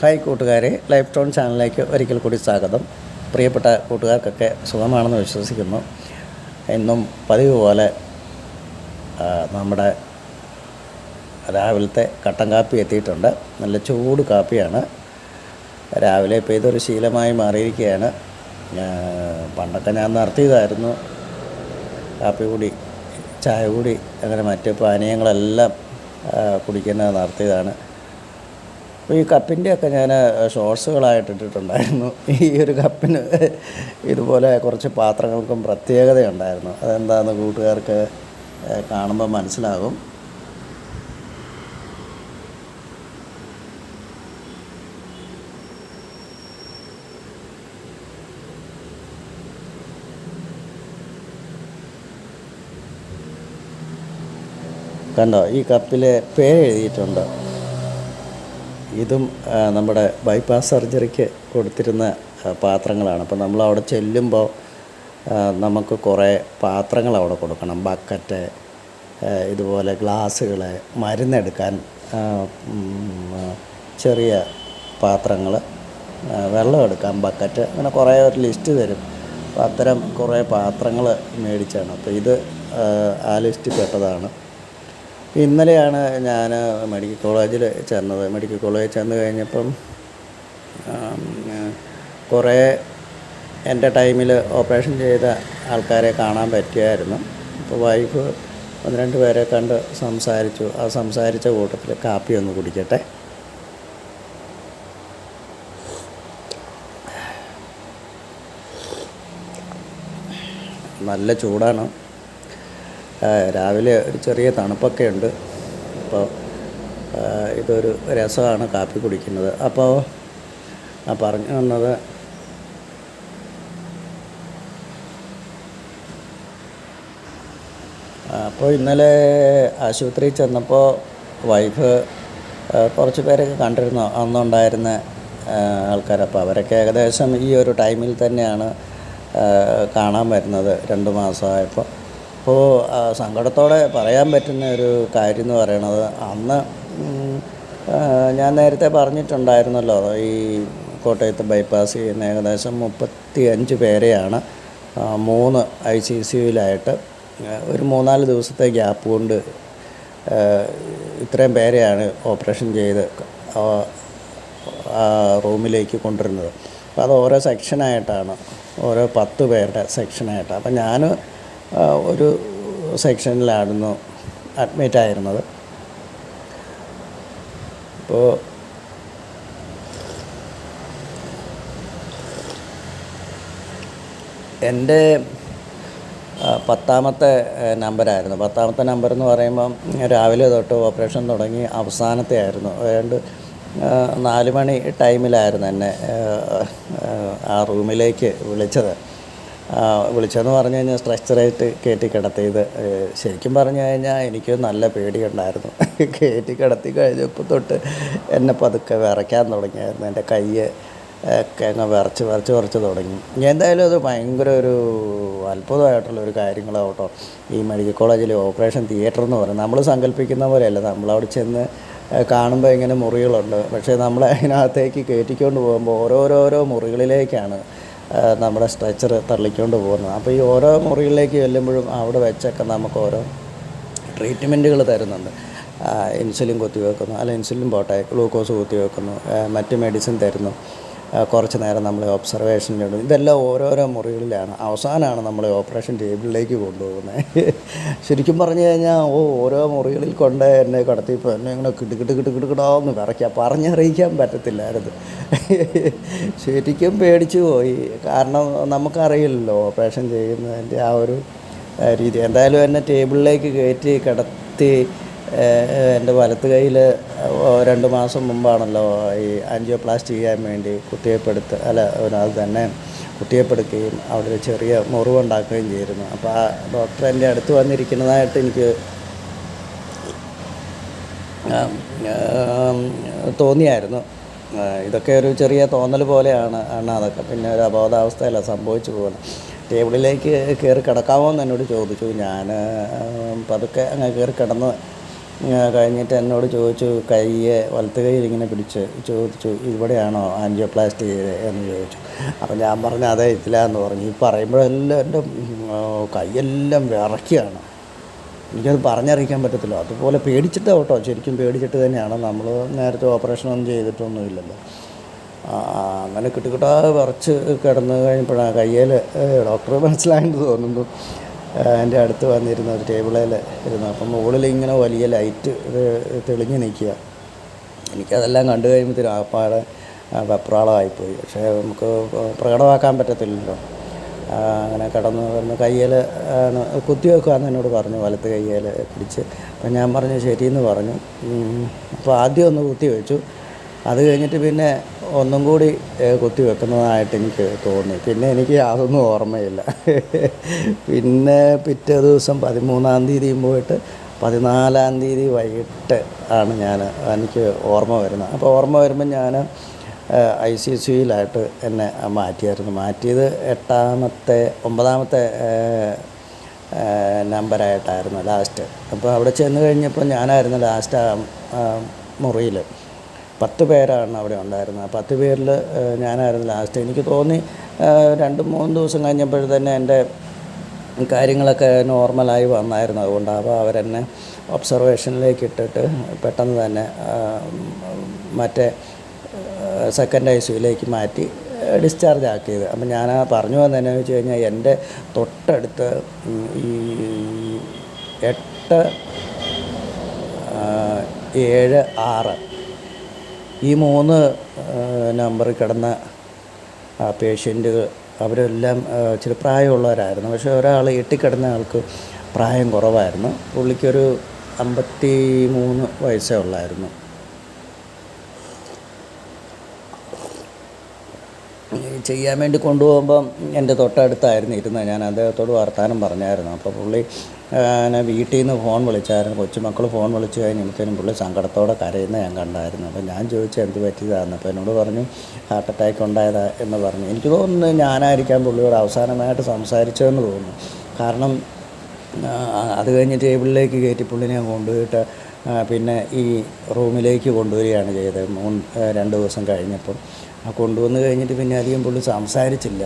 Hi കൂട്ടുകാരെ, life tone ചാനലിലേക്ക് ഒരിക്കൽ കൂടി സ്വാഗതം. പ്രിയപ്പെട്ട കൂട്ടുകാർക്കൊക്കെ സുഖമാണെന്ന് വിശ്വസിക്കുന്നു. ഇന്നും പതിവ് പോലെ നമ്മുടെ രാവിലത്തെ കട്ടൻ കാപ്പി എത്തിയിട്ടുണ്ട്. നല്ല ചൂട് കാപ്പിയാണ്. രാവിലെ ഇപ്പോൾ ഇതൊരു ശീലമായി മാറിയിരിക്കുകയാണ്. പണ്ടൊക്കെ ഞാൻ നടത്തിയതായിരുന്നു കാപ്പി കൂടി, ചായ കൂടി, അങ്ങനെ മറ്റ് പാനീയങ്ങളെല്ലാം കുടിക്കുന്നത് നടത്തിയതാണ്. അപ്പോൾ ഈ കപ്പിൻ്റെയൊക്കെ ഞാൻ ഷോർട്സുകളായിട്ട് ഇട്ടിട്ടുണ്ടായിരുന്നു. ഈ ഒരു കപ്പിന് ഇതുപോലെ കുറച്ച് പാത്രങ്ങൾക്കും പ്രത്യേകതയുണ്ടായിരുന്നു. അതെന്താണെന്ന് കൂട്ടുകാർക്ക് കാണുമ്പോൾ മനസ്സിലാകും. കണ്ടോ, ഈ കപ്പിൽ പേര് എഴുതിയിട്ടുണ്ട്. ഇതും നമ്മുടെ ബൈപ്പാസ് സർജറിക്ക് കൊടുത്തിരുന്ന പാത്രങ്ങളാണ്. അപ്പോൾ നമ്മളവിടെ ചെല്ലുമ്പോൾ നമുക്ക് കുറേ പാത്രങ്ങൾ അവിടെ കൊടുക്കണം. ബക്കറ്റ്, ഇതുപോലെ ഗ്ലാസ്സുകൾ, മരുന്നെടുക്കാൻ ചെറിയ പാത്രങ്ങൾ, വെള്ളം എടുക്കാൻ ബക്കറ്റ്, അങ്ങനെ കുറേ ഒരു ലിസ്റ്റ് തരും. അപ്പോൾ അത്തരം കുറേ പാത്രങ്ങൾ മേടിച്ചാണ്. അപ്പോൾ ഇത് ആ ലിസ്റ്റിൽ പെട്ടതാണ്. ഇന്നലെയാണ് ഞാൻ മെഡിക്കൽ കോളേജിൽ ചെന്നത്. മെഡിക്കൽ കോളേജിൽ ചെന്ന് കഴിഞ്ഞപ്പം കുറേ എൻ്റെ ടൈമിൽ ഓപ്പറേഷൻ ചെയ്ത ആൾക്കാരെ കാണാൻ പറ്റിയായിരുന്നു. അപ്പോൾ വൈഫ് 12 പേരെ കണ്ട് സംസാരിച്ചു. ആ സംസാരിച്ച കൂട്ടത്തിൽ കാപ്പി ഒന്ന് കുടിക്കട്ടെ. നല്ല ചൂടാണ്. രാവിലെ ഒരു ചെറിയ തണുപ്പൊക്കെ ഉണ്ട്. അപ്പോൾ ഇതൊരു രസമാണ് കാപ്പി കുടിക്കുന്നത്. അപ്പോൾ പറഞ്ഞു വന്നത്, അപ്പോൾ ഇന്നലെ ആശുപത്രിയിൽ ചെന്നപ്പോൾ വൈഫ് കുറച്ച് പേരൊക്കെ കണ്ടിരുന്നു, അന്നുണ്ടായിരുന്ന ആൾക്കാർ. അപ്പോൾ അവരൊക്കെ ഏകദേശം ഈ ഒരു ടൈമിൽ തന്നെയാണ് കാണാൻ വരുന്നത്, 2 മാസമായപ്പോൾ. അപ്പോൾ സങ്കടത്തോടെ പറയാൻ പറ്റുന്ന ഒരു കാര്യം എന്ന് പറയണത്, അന്ന് ഞാൻ നേരത്തെ പറഞ്ഞിട്ടുണ്ടായിരുന്നല്ലോ, ഈ കോട്ടയത്ത് ബൈപ്പാസ് ചെയ്യുന്ന ഏകദേശം 35 പേരെയാണ് 3 ICCUവിലായിട്ട് ഒരു 3-4 ദിവസത്തെ ഗ്യാപ്പ് കൊണ്ട് ഇത്രയും പേരെയാണ് ഓപ്പറേഷൻ ചെയ്ത് റൂമിലേക്ക് കൊണ്ടുവരുന്നത്. അപ്പോൾ അത് ഓരോ സെക്ഷനായിട്ടാണ്, ഓരോ 10 പേരുടെ സെക്ഷനായിട്ടാണ്. അപ്പം ഞാൻ ഒരു സെക്ഷനിലായിരുന്നു അഡ്മിറ്റായിരുന്നത്. അപ്പോൾ എൻ്റെ 10ാമത്തെ നമ്പറായിരുന്നു. 10ാമത്തെ നമ്പർ എന്ന് പറയുമ്പം രാവിലെ തൊട്ട് ഓപ്പറേഷൻ തുടങ്ങി അവസാനത്തെ ആയിരുന്നു. ഏതാണ്ട് 4 മണി ടൈമിലായിരുന്നു എന്നെ ആ റൂമിലേക്ക് വിളിച്ചതെന്ന് പറഞ്ഞു കഴിഞ്ഞാൽ സ്ട്രെച്ചറായിട്ട് കയറ്റി കിടത്തിയത്. ശരിക്കും പറഞ്ഞു കഴിഞ്ഞാൽ എനിക്ക് നല്ല പേടിയുണ്ടായിരുന്നു. കയറ്റി കിടത്തി കഴിഞ്ഞപ്പോൾ തൊട്ട് എന്നെ പതുക്കെ വിറയ്ക്കാൻ തുടങ്ങിയായിരുന്നു. എൻ്റെ കൈ ഒക്കെ അങ്ങ് വിറച്ച് തുടങ്ങി. എന്തായാലും അത് ഭയങ്കര ഒരു അത്ഭുതമായിട്ടുള്ളൊരു കാര്യങ്ങളാവട്ടോ. ഈ മെഡിക്കൽ കോളേജിലെ ഓപ്പറേഷൻ തിയേറ്റർ എന്ന് പറയുന്നത് നമ്മൾ സങ്കല്പിക്കുന്ന പോലെയല്ല. നമ്മളവിടെ ചെന്ന് കാണുമ്പോൾ ഇങ്ങനെ മുറികളുണ്ട്, പക്ഷേ നമ്മൾ അതിനകത്തേക്ക് കയറ്റിക്കൊണ്ട് പോകുമ്പോൾ ഓരോരോ മുറികളിലേക്കാണ് നമ്മുടെ സ്ട്രെച്ചർ തള്ളിക്കൊണ്ട് പോകുന്നത്. അപ്പോൾ ഈ ഓരോ മുറികളിലേക്ക് ചെല്ലുമ്പോഴും അവിടെ വെച്ചൊക്കെ നമുക്ക് ഓരോ ട്രീറ്റ്മെൻറ്റുകൾ തരുന്നുണ്ട്. ഇൻസുലിൻ കുത്തിവെക്കുന്നു, അല്ല ഇൻസുലിൻ പോട്ടെ, ഗ്ലൂക്കോസ് കുത്തിവെക്കുന്നു, മറ്റ് മെഡിസിൻ തരുന്നു, കുറച്ച് നേരം നമ്മളെ ഒബ്സർവേഷനിലിടും. ഇതെല്ലാം ഓരോരോ മുറികളിലാണ്. അവസാനമാണ് നമ്മളെ ഓപ്പറേഷൻ ടേബിളിലേക്ക് കൊണ്ടുപോകുന്നത്. ശരിക്കും പറഞ്ഞു കഴിഞ്ഞാൽ ഓരോ മുറികളിൽ കൊണ്ട് എന്നെ കടത്തിയപ്പോൾ എന്നെ ഇങ്ങനെ കിടുകിടാന്ന് വിറയ്ക്കുക, പറഞ്ഞറിയിക്കാൻ പറ്റത്തില്ലായിരുന്നു. ശരിക്കും പേടിച്ചു പോയി. കാരണം നമുക്കറിയില്ലല്ലോ ഓപ്പറേഷൻ ചെയ്യുന്നതിൻ്റെ ആ ഒരു രീതി. എന്തായാലും എന്നെ ടേബിളിലേക്ക് കയറ്റി കിടത്തി. എൻ്റെ വലത്ത് കയ്യിൽ 2 മാസം മുമ്പാണല്ലോ ഈ ആൻജിയോപ്ലാസ്റ്റി ചെയ്യാൻ വേണ്ടി അത് തന്നെ കുത്തിവെപ്പെടുക്കുകയും അവിടെ ഒരു ചെറിയ മുറിവുണ്ടാക്കുകയും ചെയ്തിരുന്നു. അപ്പോൾ ആ ഡോക്ടർ എൻ്റെ അടുത്ത് വന്നിരിക്കുന്നതായിട്ട് എനിക്ക് തോന്നിയായിരുന്നു. ഇതൊക്കെ ഒരു ചെറിയ തോന്നൽ പോലെയാണ് അതൊക്കെ. പിന്നെ ഒരു അബോധാവസ്ഥയല്ല സംഭവിച്ചു പോകുന്നത്. ടേബിളിലേക്ക് കയറി കിടക്കാമോ എന്ന് എന്നോട് ചോദിച്ചു. ഞാൻ പതുക്കെ അങ്ങ് കയറി കിടന്ന് കഴിഞ്ഞിട്ട് എന്നോട് ചോദിച്ചു, വലത്ത് കൈയിൽ ഇങ്ങനെ പിടിച്ച് ചോദിച്ചു, ഇവിടെയാണോ ആൻജിയോപ്ലാസ്റ്റി ചെയ്തത് എന്ന് ചോദിച്ചു. അപ്പം ഞാൻ പറഞ്ഞു അതെ ഇതിലാന്ന് പറഞ്ഞു. ഈ പറയുമ്പോഴെല്ലാം എൻ്റെ കൈയെല്ലാം വിറയ്ക്കുകയാണ്. എനിക്കത് പറഞ്ഞറിയിക്കാൻ പറ്റത്തില്ല. അതുപോലെ പേടിച്ചിട്ടാണ് കേട്ടോ, ശരിക്കും പേടിച്ചിട്ട് തന്നെയാണ്. നമ്മൾ നേരത്തെ ഓപ്പറേഷനൊന്നും ചെയ്തിട്ടൊന്നുമില്ലല്ലോ. അങ്ങനെ കിട്ടുകിട്ടാ വിറച്ച് കിടന്ന് കഴിഞ്ഞപ്പോഴാണ് കയ്യിൽ ഡോക്ടർ മനസ്സിലായെന്ന് തോന്നുന്നു. എൻ്റെ അടുത്ത് വന്നിരുന്ന ഒരു ടേബിളിൽ ഇരുന്നു. അപ്പം മുകളിൽ ഇങ്ങനെ വലിയ ലൈറ്റ് തെളിഞ്ഞ് നിൽക്കുക. എനിക്കതെല്ലാം കണ്ടു കഴിയുമ്പോഴത്തേനും ആപ്പാടെ വെപ്രാളമായിപ്പോയി. പക്ഷേ നമുക്ക് പ്രകടമാക്കാൻ പറ്റത്തില്ലല്ലോ. അങ്ങനെ കടന്ന് വന്ന് കയ്യിൽ കുത്തി വെക്കുകയെന്ന് എന്നോട് പറഞ്ഞു, വലത്ത് കയ്യിൽ പിടിച്ച്. അപ്പം ഞാൻ പറഞ്ഞു ശരിയെന്ന് പറഞ്ഞു. അപ്പോൾ ആദ്യം ഒന്ന് കുത്തി വെച്ചു. അത് കഴിഞ്ഞിട്ട് പിന്നെ ഒന്നും കൂടി കുത്തി വെക്കുന്നതായിട്ട് എനിക്ക് തോന്നി. പിന്നെ എനിക്ക് യാതൊന്നും ഓർമ്മയില്ല. പിന്നെ പിറ്റേ ദിവസം 13-ാം തീയതിയും പോയിട്ട് 14-ാം തീയതി വൈകിട്ട് ആണ് എനിക്ക് ഓർമ്മ വരുന്നത്. അപ്പോൾ ഓർമ്മ വരുമ്പോൾ ഞാൻ ICCUയിലായിട്ട് എന്നെ മാറ്റിയത് 9ാമത്തെ നമ്പറായിട്ടായിരുന്നു ലാസ്റ്റ്. അപ്പോൾ അവിടെ ചെന്ന് കഴിഞ്ഞപ്പോൾ ഞാനായിരുന്നു ലാസ്റ്റ് മുറിയിൽ. 10 പേരാണ് അവിടെ ഉണ്ടായിരുന്നത്. 10 പേരിൽ ഞാനായിരുന്നു ലാസ്റ്റ്. എനിക്ക് തോന്നി 2-3 ദിവസം കഴിഞ്ഞപ്പോൾ തന്നെ എൻ്റെ കാര്യങ്ങളൊക്കെ നോർമലായി വന്നായിരുന്നു. അതുകൊണ്ടാവും അവരെന്നെ ഒബ്സർവേഷനിലേക്ക് ഇട്ടിട്ട് പെട്ടെന്ന് തന്നെ മറ്റേ സെക്കൻഡ് ICUയിലേക്ക് മാറ്റി ഡിസ്ചാർജ് ആക്കിയത്. അപ്പം ഞാൻ പറഞ്ഞു വന്നതെന്നു വെച്ച് കഴിഞ്ഞാൽ എൻ്റെ തൊട്ടടുത്ത് ഈ 8, 7, 6 ഈ 3 നമ്പറിൽ കിടന്ന പേഷ്യൻറ്റുകൾ അവരെല്ലാം ഇച്ചിരി പ്രായമുള്ളവരായിരുന്നു. പക്ഷേ ഒരാൾ 8 കിടന്ന ആൾക്ക് പ്രായം കുറവായിരുന്നു. പുള്ളിക്കൊരു 53 വയസ്സേ ഉള്ളായിരുന്നു. ചെയ്യാൻ വേണ്ടി കൊണ്ടുപോകുമ്പം എൻ്റെ തൊട്ടടുത്തായിരുന്നു ഇരുന്നത്. ഞാൻ അദ്ദേഹത്തോട് വർത്തമാനം പറഞ്ഞായിരുന്നു. അപ്പോൾ പുള്ളി വീട്ടിൽ നിന്ന് ഫോൺ വിളിച്ചായിരുന്നു. കൊച്ചുമക്കൾ ഫോൺ വിളിച്ച് കഴിഞ്ഞപ്പോഴത്തേനും പുള്ളി സങ്കടത്തോടെ കരയുന്നത് ഞാൻ കണ്ടായിരുന്നു. അപ്പോൾ ഞാൻ ചോദിച്ചു എന്ത് പറ്റിയതാണെന്ന്. അപ്പോൾ എന്നോട് പറഞ്ഞു ഹാർട്ട് അറ്റാക്ക് ഉണ്ടായതാ എന്ന് പറഞ്ഞു. എനിക്ക് തോന്നുന്നു ഞാനായിരിക്കാം പുള്ളിയോട് അവസാനമായിട്ട് സംസാരിച്ചതെന്ന് തോന്നുന്നു. കാരണം അത് കഴിഞ്ഞ് ടേബിളിലേക്ക് കയറ്റി പുള്ളിനെ കൊണ്ടുപോയിട്ട് പിന്നെ ഈ റൂമിലേക്ക് കൊണ്ടുവരികയാണ് ചെയ്തത് 2 ദിവസം കഴിഞ്ഞപ്പം. കൊണ്ടുവന്ന് കഴിഞ്ഞിട്ട് പിന്നെ അധികം പുള്ളി സംസാരിച്ചില്ല.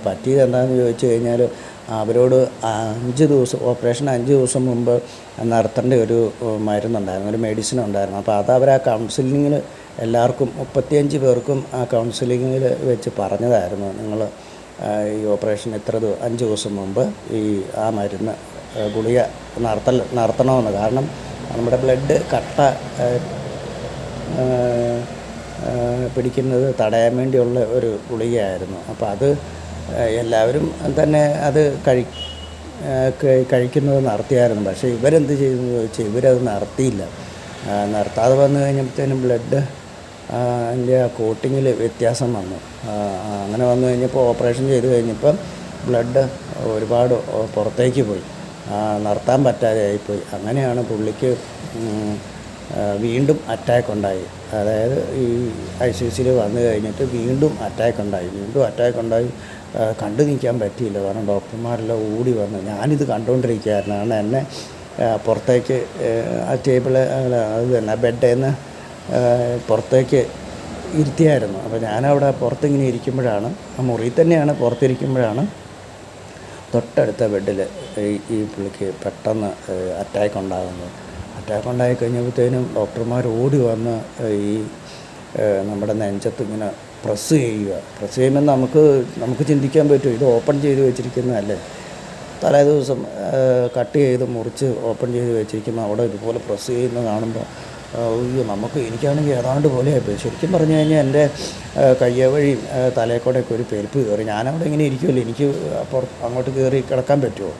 പറ്റിയത് എന്താണെന്ന് ചോദിച്ചു കഴിഞ്ഞാൽ അവരോട് 5 ദിവസം ഓപ്പറേഷൻ 5 ദിവസം മുമ്പ് നടത്തേണ്ട ഒരു മരുന്നുണ്ടായിരുന്നു, ഒരു മെഡിസിൻ ഉണ്ടായിരുന്നു. അപ്പോൾ അത് അവർ ആ കൗൺസിലിങ്ങിൽ എല്ലാവർക്കും 35 പേർക്കും ആ കൗൺസിലിങ്ങിൽ വെച്ച് പറഞ്ഞതായിരുന്നു, നിങ്ങൾ ഈ ഓപ്പറേഷൻ 5 ദിവസം മുമ്പ് ആ മരുന്ന് ഗുളിക നടത്തണമെന്ന്. കാരണം നമ്മുടെ ബ്ലഡ് കട്ട പിടിക്കുന്നത് തടയാൻ വേണ്ടിയുള്ള ഒരു ഗുളികയായിരുന്നു. അപ്പോൾ അത് എല്ലാവരും തന്നെ അത് കഴിക്കുന്നത് നടത്തിയായിരുന്നു. പക്ഷേ ഇവരെന്ത് ചെയ്തെന്ന് ചോദിച്ചാൽ ഇവരത് നടത്തിയില്ല. നടത്താതെ വന്നു കഴിഞ്ഞപ്പോഴത്തേനും ബ്ലഡ് അതിൻ്റെ ആ കോട്ടിങ്ങിൽ വ്യത്യാസം വന്നു. അങ്ങനെ വന്നു കഴിഞ്ഞപ്പോൾ ഓപ്പറേഷൻ ചെയ്ത് കഴിഞ്ഞപ്പം ബ്ലഡ് ഒരുപാട് പുറത്തേക്ക് പോയി, നടത്താൻ പറ്റാതെ ആയിപ്പോയി. അങ്ങനെയാണ് പുള്ളിക്ക് വീണ്ടും അറ്റാക്ക് ഉണ്ടായി. അതായത് ഈ ICCയിൽ വന്നു കഴിഞ്ഞിട്ട് വീണ്ടും അറ്റാക്ക് ഉണ്ടായി. കണ്ടു നിൽക്കാൻ പറ്റിയില്ല. കാരണം ഡോക്ടർമാരെല്ലാം ഓടി വന്നു. ഞാനിത് കണ്ടുകൊണ്ടിരിക്കുകയായിരുന്നു. കാരണം എന്നെ പുറത്തേക്ക് ആ ടേബിള് അത് തന്നെ ബെഡിൽ നിന്ന് പുറത്തേക്ക് ഇരുത്തിയായിരുന്നു. അപ്പോൾ ഞാനവിടെ പുറത്തിങ്ങനെ ഇരിക്കുമ്പോഴാണ്, ആ മുറിയിൽ തന്നെയാണ്, പുറത്തിരിക്കുമ്പോഴാണ് തൊട്ടടുത്ത ബെഡിൽ ഈ പുള്ളിക്ക് പെട്ടെന്ന് അറ്റാക്ക് ഉണ്ടാകുന്നത്. അറ്റാക്ക് ഉണ്ടായി കഴിഞ്ഞപ്പോഴത്തേനും ഡോക്ടർമാർ ഓടി വന്ന് ഈ നമ്മുടെ നെഞ്ചത്ത് ഇങ്ങനെ പ്രസ് ചെയ്യുമ്പോൾ നമുക്ക് ചിന്തിക്കാൻ പറ്റും, ഇത് ഓപ്പൺ ചെയ്ത് വെച്ചിരിക്കുന്നതല്ലേ. തലേ ദിവസം കട്ട് ചെയ്ത് മുറിച്ച് ഓപ്പൺ ചെയ്ത് വെച്ചിരിക്കുമ്പോൾ അവിടെ ഇതുപോലെ പ്രസ് ചെയ്യുന്ന കാണുമ്പോൾ എനിക്കാണെങ്കിൽ ഏതാണ്ട് പോലെയായിപ്പോയി. ശരിക്കും പറഞ്ഞു കഴിഞ്ഞാൽ എൻ്റെ കയ്യ വഴി തലയെക്കൂടെയൊക്കെ ഒരു പെരുപ്പ് കയറി. ഞാനവിടെ ഇങ്ങനെ ഇരിക്കുമല്ലോ, എനിക്ക് അങ്ങോട്ട് കയറി കിടക്കാൻ പറ്റുമോ?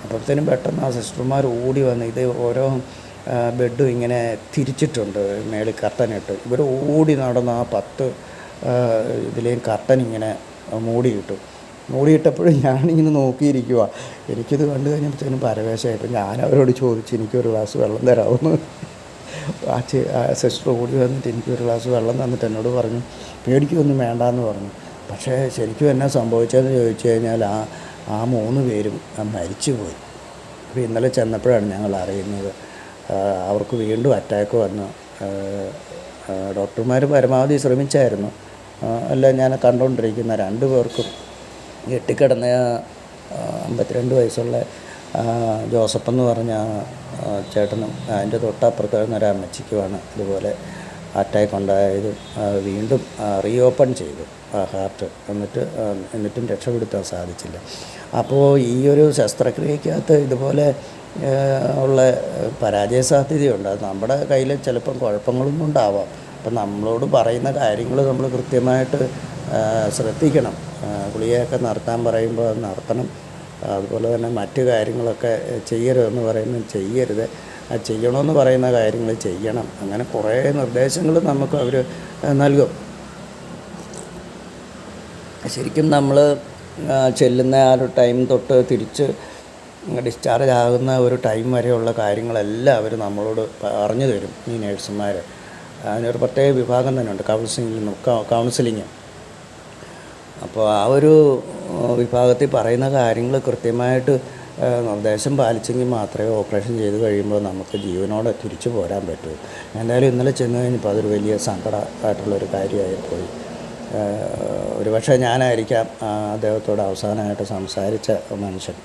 അപ്പോഴത്തേനും പെട്ടെന്ന് ആ സിസ്റ്റർമാർ ഓടി വന്ന് ഇത് ഓരോ ബെഡും ഇങ്ങനെ തിരിച്ചിട്ടുണ്ട്, മേളിൽ കർട്ടനിട്ട്. ഇവർ ഓടി നടന്ന് ആ 10 ഇതിലേയും കർട്ടൻ ഇങ്ങനെ മൂടിയിട്ടപ്പോഴും ഞാനിങ്ങനെ നോക്കിയിരിക്കുക. എനിക്കിത് കണ്ടു കഴിഞ്ഞപ്പോഴത്തേനും പരവേശമായിട്ട് ഞാൻ അവരോട് ചോദിച്ചു എനിക്കൊരു ഗ്ലാസ് വെള്ളം തരാമെന്ന്. ആ സിസ്റ്റർ ഓടി വന്നിട്ട് എനിക്കൊരു ഗ്ലാസ് വെള്ളം തന്നിട്ട് എന്നോട് പറഞ്ഞു പേടിക്കൊന്നും വേണ്ടാന്ന് പറഞ്ഞു. പക്ഷേ ശരിക്കും എന്നാ സംഭവിച്ചതെന്ന് ചോദിച്ചു കഴിഞ്ഞാൽ ആ 3 പേരും മരിച്ചു പോയി. അപ്പോൾ ഇന്നലെ ചെന്നപ്പോഴാണ് ഞങ്ങൾ അറിയുന്നത്. അവർക്ക് വീണ്ടും അറ്റാക്ക് വന്നു. ഡോക്ടർമാർ പരമാവധി ശ്രമിച്ചായിരുന്നു. അല്ല, ഞാൻ കണ്ടുകൊണ്ടിരിക്കുന്ന 2 പേർക്കും കെട്ടിക്കിടന്ന 52 വയസ്സുള്ള ജോസഫ് എന്ന് പറഞ്ഞ ചേട്ടനും അതിൻ്റെ തൊട്ടപ്പുറത്ത് ഒരു അമ്മച്ചിക്കുമാണ് ഇതുപോലെ അറ്റാക്ക് ഉണ്ടായത്. വീണ്ടും റീഓപ്പൺ ചെയ്തു ഹാർട്ട്, എന്നിട്ടും രക്ഷപ്പെടുത്താൻ സാധിച്ചില്ല. അപ്പോൾ ഈ ഒരു ശസ്ത്രക്രിയക്കകത്ത് ഇതുപോലെ ഉള്ള പരാജയ സാധ്യതയുണ്ട്. അത് നമ്മുടെ കയ്യിൽ ചിലപ്പം കുഴപ്പങ്ങളൊന്നും ഉണ്ടാവാം. അപ്പം നമ്മളോട് പറയുന്ന കാര്യങ്ങൾ നമ്മൾ കൃത്യമായിട്ട് ശ്രദ്ധിക്കണം. ഗുളികയൊക്കെ നിർത്താൻ പറയുമ്പോൾ അത് നിർത്തണം. അതുപോലെ തന്നെ മറ്റു കാര്യങ്ങളൊക്കെ ചെയ്യരുതെന്ന് പറയുന്നത് ചെയ്യരുത്, ചെയ്യണമെന്ന് പറയുന്ന കാര്യങ്ങൾ ചെയ്യണം. അങ്ങനെ കുറേ നിർദ്ദേശങ്ങൾ നമുക്ക് അവർ നൽകും. ശരിക്കും നമ്മൾ ചെല്ലുന്ന ആ ഒരു ടൈം തൊട്ട് തിരിച്ച് ഡിസ്ചാർജ് ആകുന്ന ഒരു ടൈം വരെയുള്ള കാര്യങ്ങളെല്ലാം അവർ നമ്മളോട് പറഞ്ഞു തരും, ഈ നേഴ്സുമാർ. അതിനൊരു പ്രത്യേക വിഭാഗം തന്നെ ഉണ്ട്, കൗൺസിലിങ്. അപ്പോൾ ആ ഒരു വിഭാഗത്തിൽ പറയുന്ന കാര്യങ്ങൾ കൃത്യമായിട്ട് നിർദ്ദേശം പാലിച്ചെങ്കിൽ മാത്രമേ ഓപ്പറേഷൻ ചെയ്ത് കഴിയുമ്പോൾ നമുക്ക് ജീവനോടെ തിരിച്ചു പോരാൻ പറ്റൂ. എന്തായാലും ഇന്നലെ ചെന്ന് കഴിഞ്ഞപ്പോൾ അതൊരു വലിയ സങ്കടമായിട്ടുള്ളൊരു കാര്യമായിപ്പോയി. ഒരുപക്ഷെ ഞാനായിരിക്കാം അദ്ദേഹത്തോട് അവസാനമായിട്ട് സംസാരിച്ച മനുഷ്യൻ.